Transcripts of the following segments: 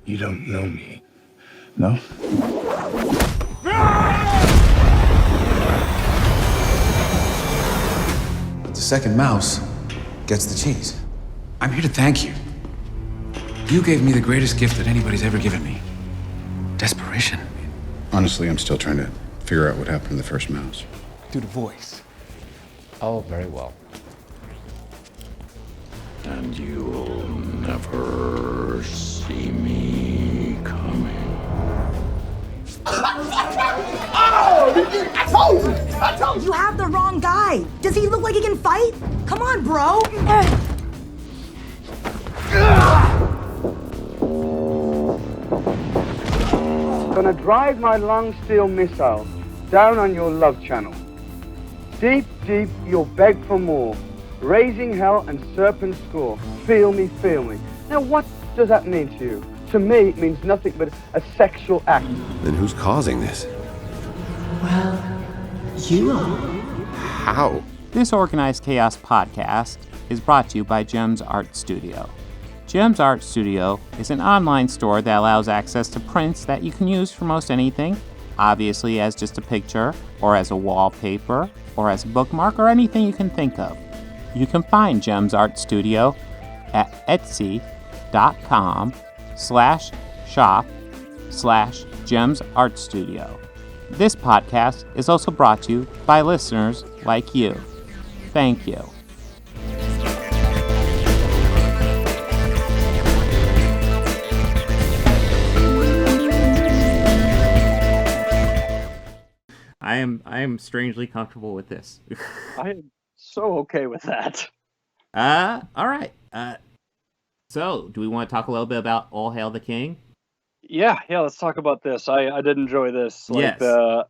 You don't know me. No? The second mouse gets the cheese. I'm here to thank you. You gave me the greatest gift that anybody's ever given me. Desperation. Honestly, I'm still trying to figure out what happened to the first mouse. Do the voice. Oh, very well. And you'll never see me coming. Oh! I told you! You have the wrong guy. Does he look like he can fight? Come on, bro. Gonna drive my long steel missile down on your love channel. Deep, deep, you'll beg for more. Raising hell and serpent score. Feel me, feel me. Now, what does that mean to you? To me, it means nothing but a sexual act. Then who's causing this? Well, you are. How? This Organized Chaos podcast is brought to you by JEMS Art Studio. JEMS Art Studio is an online store that allows access to prints that you can use for most anything, obviously as just a picture, or as a wallpaper, or as a bookmark, or anything you can think of. You can find JEMS Art Studio at etsy.com/shop/JEMS Art Studio. This podcast is also brought to you by listeners like you. Thank you. I am strangely comfortable with this. I am so okay with that. All right. So, do we want to talk a little bit about All Hail the King? Yeah, let's talk about this. I did enjoy this. Like Yes. The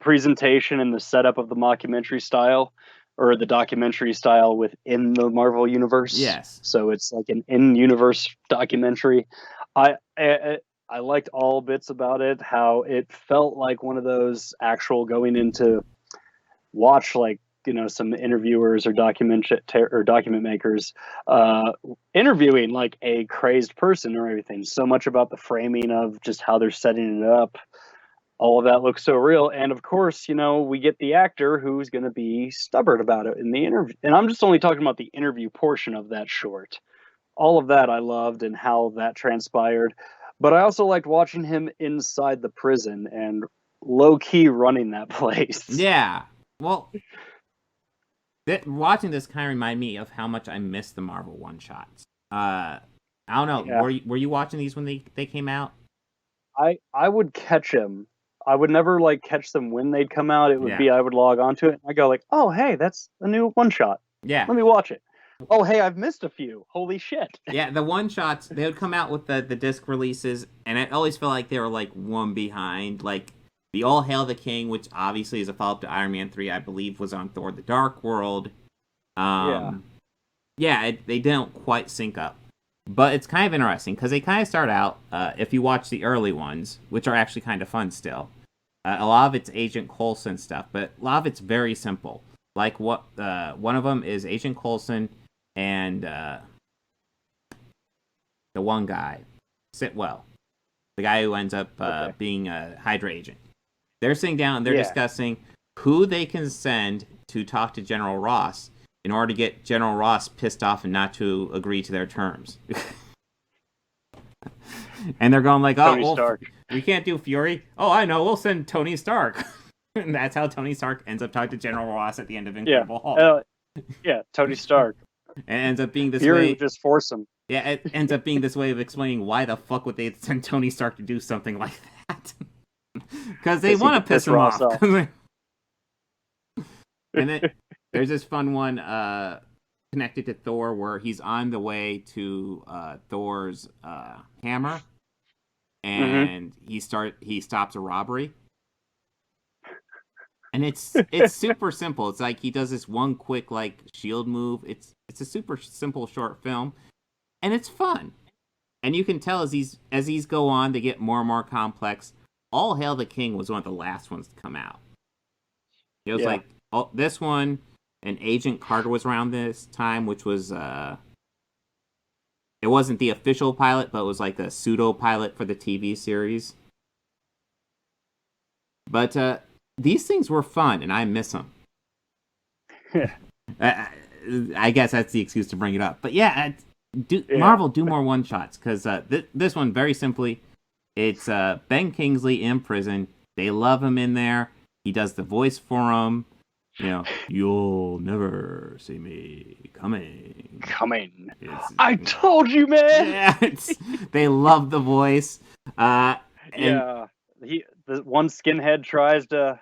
presentation and the setup of the mockumentary style, or the documentary style within the Marvel universe. Yes. So it's like an in-universe documentary. I liked all bits about it, how it felt like one of those actual going into watch, like, you know, some interviewers or document makers interviewing like a crazed person or everything. So much about the framing of just how they're setting it up. All of that looks so real. And of course, you know, we get the actor who's going to be stubborn about it in the interview. And I'm just only talking about the interview portion of that short. All of that I loved and how that transpired. But I also liked watching him inside the prison and low-key running that place. Yeah. Well, watching this kind of reminded me of how much I missed the Marvel one-shots. I don't know. Yeah. Were you watching these when they came out? I would catch him. I would never like catch them when they'd come out. It would be I would log onto it and I go like, oh hey, that's a new one-shot. Yeah. Let me watch it. Oh hey, I've missed a few. Holy shit. Yeah, the one-shots, they would come out with the disc releases, and I always felt like they were like one behind. Like the All Hail the King, which obviously is a follow-up to Iron Man 3, I believe was on Thor the Dark World. They don't quite sync up. But it's kind of interesting, because they kind of start out, if you watch the early ones, which are actually kind of fun still, a lot of it's Agent Coulson stuff, but a lot of it's very simple. Like what one of them is Agent Coulson and the one guy, Sitwell, the guy who ends up being a Hydra agent. They're sitting down and they're discussing who they can send to talk to General Ross in order to get General Ross pissed off and not to agree to their terms. And they're going like, Tony Stark. We can't do Fury. Oh, I know, we'll send Tony Stark. And that's how Tony Stark ends up talking to General Ross at the end of Incredible Hulk. Tony Stark. And ends up being this Fury way. would just force him. Yeah, it ends up being this way of explaining why the fuck would they send Tony Stark to do something like that? Because they want to piss him off. And then there's this fun one connected to Thor where he's on the way to Thor's hammer, and he stops a robbery. And it's super simple. It's like he does this one quick like shield move. It's a super simple short film, and it's fun. And you can tell as these go on, they get more and more complex. All Hail the King was one of the last ones to come out. It was like this one, and Agent Carter was around this time, which was It wasn't the official pilot, but it was like a pseudo pilot for the TV series. But these things were fun, and I miss them. I guess that's the excuse to bring it up. But yeah, Marvel, do more one-shots, because this one, very simply, it's Ben Kingsley in prison. They love him in there. He does the voice for him. You know, you'll never see me coming. I told you, man! Yeah, they love the voice. The one skinhead tries to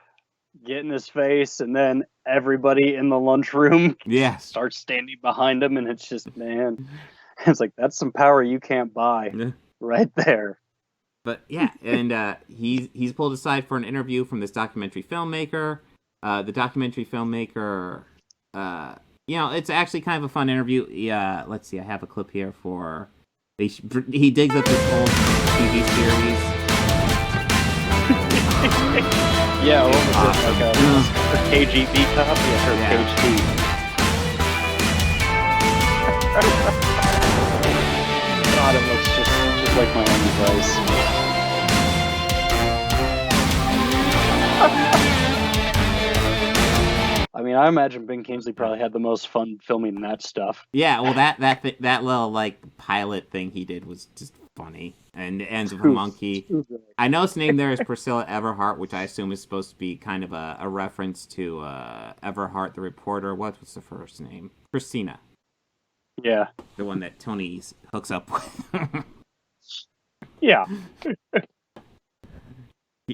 get in his face, and then everybody in the lunchroom starts standing behind him, and it's just, man, it's like, that's some power you can't buy right there. But yeah, and he's pulled aside for an interview from this documentary filmmaker. The documentary filmmaker, it's actually kind of a fun interview. Let's see, I have a clip here for... He digs up this old TV series. Yeah, what was it? Like her KGB cop? Yeah, her KGB. God, it looks just like my own advice. I mean, I imagine Ben Kingsley probably had the most fun filming that stuff. Yeah, well, that little like pilot thing he did was just funny, and it ends with a monkey. I know its name there is Priscilla Everhart, which I assume is supposed to be kind of a reference to Everhart, the reporter. What's the first name? Christina. Yeah, the one that Tony hooks up with. Yeah.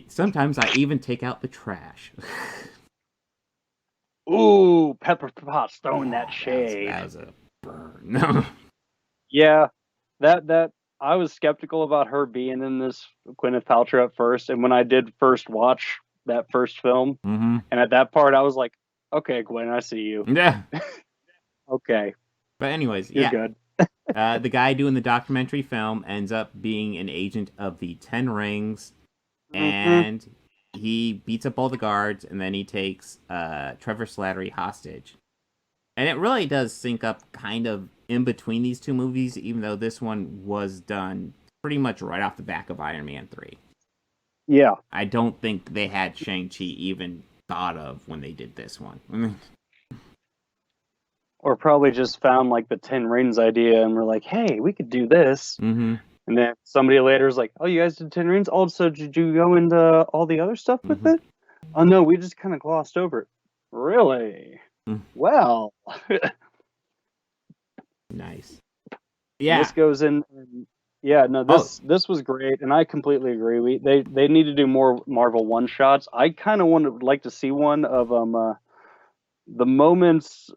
Sometimes I even take out the trash. Ooh, Pepper Potts throwing that shade. That was a burn. Yeah, that I was skeptical about her being in this Gwyneth Paltrow at first, and when I did first watch that first film, and at that part I was like, okay, Gwen, I see you. Yeah. Okay. But anyways, You're good. The guy doing the documentary film ends up being an agent of the Ten Rings, and he beats up all the guards, and then he takes Trevor Slattery hostage. And it really does sync up kind of in between these two movies, even though this one was done pretty much right off the back of Iron Man 3. Yeah. I don't think they had Shang-Chi even thought of when they did this one. Or probably just found like the Ten Rings idea and were like, hey, we could do this. Mm-hmm. And then somebody later is like, oh, you guys did Ten Rings? Also, did you go into all the other stuff with it? Oh, no, we just kind of glossed over it. Really? Well. Nice. Yeah. This goes in. Yeah, no, this was great, and I completely agree. They need to do more Marvel one-shots. I kind of would like to see one of the moments,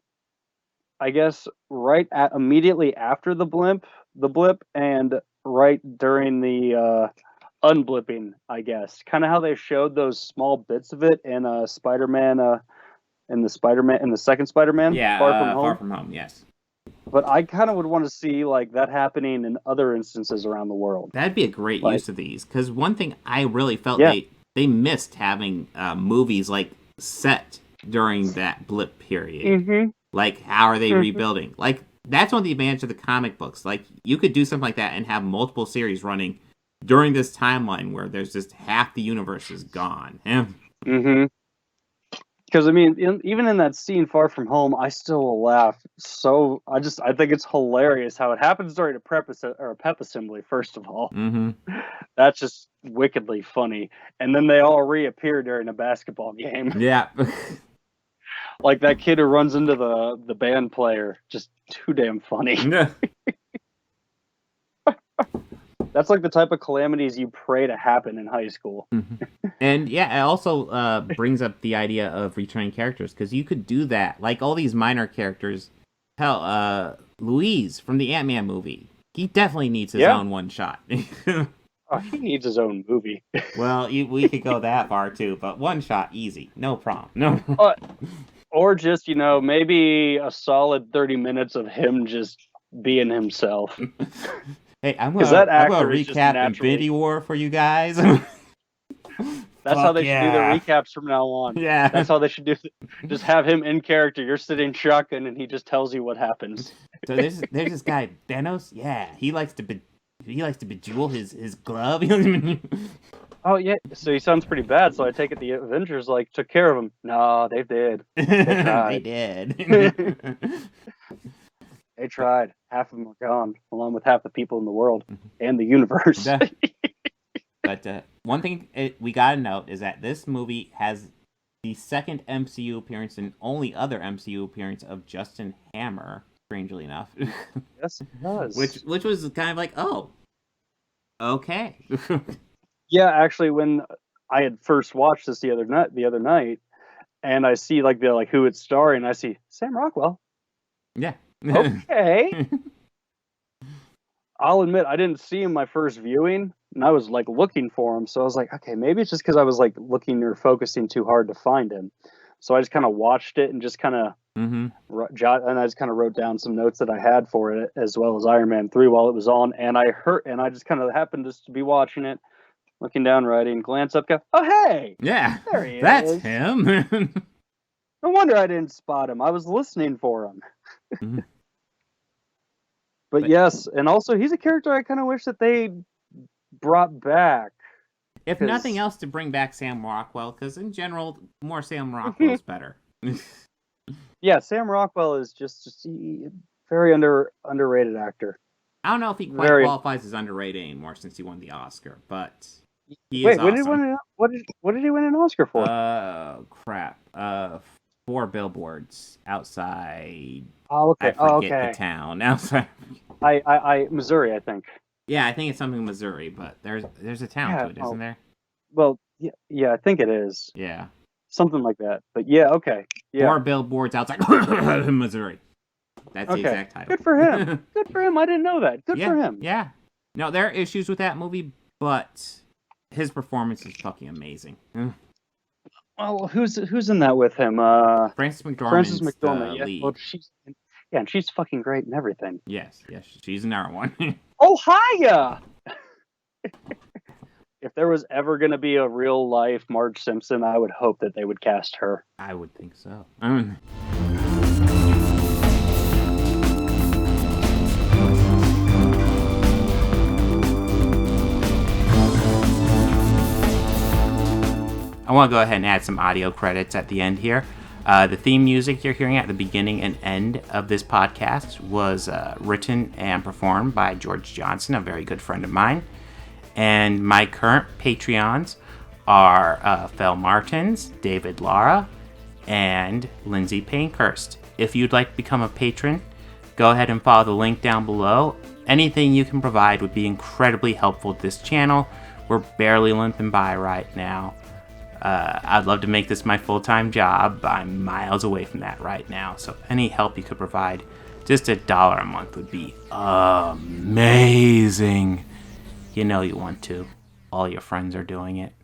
I guess, immediately after the blip, and right during the unblipping, I guess. Kind of how they showed those small bits of it in Spider-Man, in the second Spider-Man, Far From Home, yes. But I kind of would want to see like that happening in other instances around the world. That'd be a great use of these, because one thing I really felt they missed having movies like set during that blip period. Like, how are they rebuilding? Like, that's one of the advantages of the comic books. Like, you could do something like that and have multiple series running during this timeline where there's just half the universe is gone. Because, I mean, even in that scene, Far From Home, I still laugh. So, I think it's hilarious how it happens during a pep assembly, first of all. That's just wickedly funny. And then they all reappear during a basketball game. Yeah. Like that kid who runs into the band player, just too damn funny. That's like the type of calamities you pray to happen in high school. And yeah, it also brings up the idea of returning characters, because you could do that. Like all these minor characters. Hell, Louise from the Ant-Man movie. He definitely needs his own one shot. Oh, he needs his own movie. Well, we could go that far too, but one shot, easy. No problem. No. Or just, maybe a solid 30 minutes of him just being himself. Hey, I'm gonna recap Infinity War for you guys. That's how they should do their recaps from now on. Yeah. That's how they should do it. Just have him in character. You're sitting shotgun, and he just tells you what happens. So there's this guy Thanos. Yeah, he likes to bejewel his glove. Oh yeah, so he sounds pretty bad. So I take it the Avengers took care of him. No, they did. They tried. They did. They tried. Half of them are gone, along with half the people in the world and the universe. But one thing we gotta note is that this movie has the second MCU appearance and only other MCU appearance of Justin Hammer. Strangely enough. Yes, it does. Which was kind of like, oh, okay. Yeah, actually, when I had first watched this the other night, and I see who it's starring, I see Sam Rockwell. Yeah. Okay. I'll admit I didn't see him my first viewing, and I was looking for him. So I was like, okay, maybe it's just because I was looking or focusing too hard to find him. So I just kind of watched it and just kind of and I just kind of wrote down some notes that I had for it, as well as Iron Man 3 while it was on. And I just kind of happened just to be watching it, looking down, writing, glance up, go, oh hey, yeah, there he that's is. him. No wonder I didn't spot him. I was listening for him. But yes, and also he's a character I kind of wish that they brought back. If nothing else, to bring back Sam Rockwell, because in general, more Sam Rockwell is better. Yeah, Sam Rockwell is just a very underrated actor. I don't know if he quite qualifies as underrated anymore since he won the Oscar, but he is when awesome. did he win? What did he win an Oscar for? Crap. 4 billboards outside. Oh, okay. I forget the town outside. Missouri, I think. Yeah, I think it's something Missouri, but there's a town to it, isn't there? Well, yeah, I think it is. Yeah. Something like that. But yeah, okay. Yeah. 4 billboards outside Missouri. That's the exact title. Good for him. Good for him. I didn't know that. Good for him. Yeah. No, there are issues with that movie, but his performance is fucking amazing. Well, who's in that with him? Frances McDormand's McDormand. the lead. Well, and she's fucking great and everything. Yes, she's in our one. Oh, hiya! If there was ever going to be a real life Marge Simpson, I would hope that they would cast her. I would think so. I want to go ahead and add some audio credits at the end here. The theme music you're hearing at the beginning and end of this podcast was written and performed by George Johnson, a very good friend of mine. And my current Patreons are Fel Martins, David Lara, and Lindsay Pankhurst. If you'd like to become a patron, go ahead and follow the link down below. Anything you can provide would be incredibly helpful to this channel. We're barely limping by right now. I'd love to make this my full-time job. I'm miles away from that right now. So any help you could provide, just $1 a month would be amazing. You know you want to. All your friends are doing it.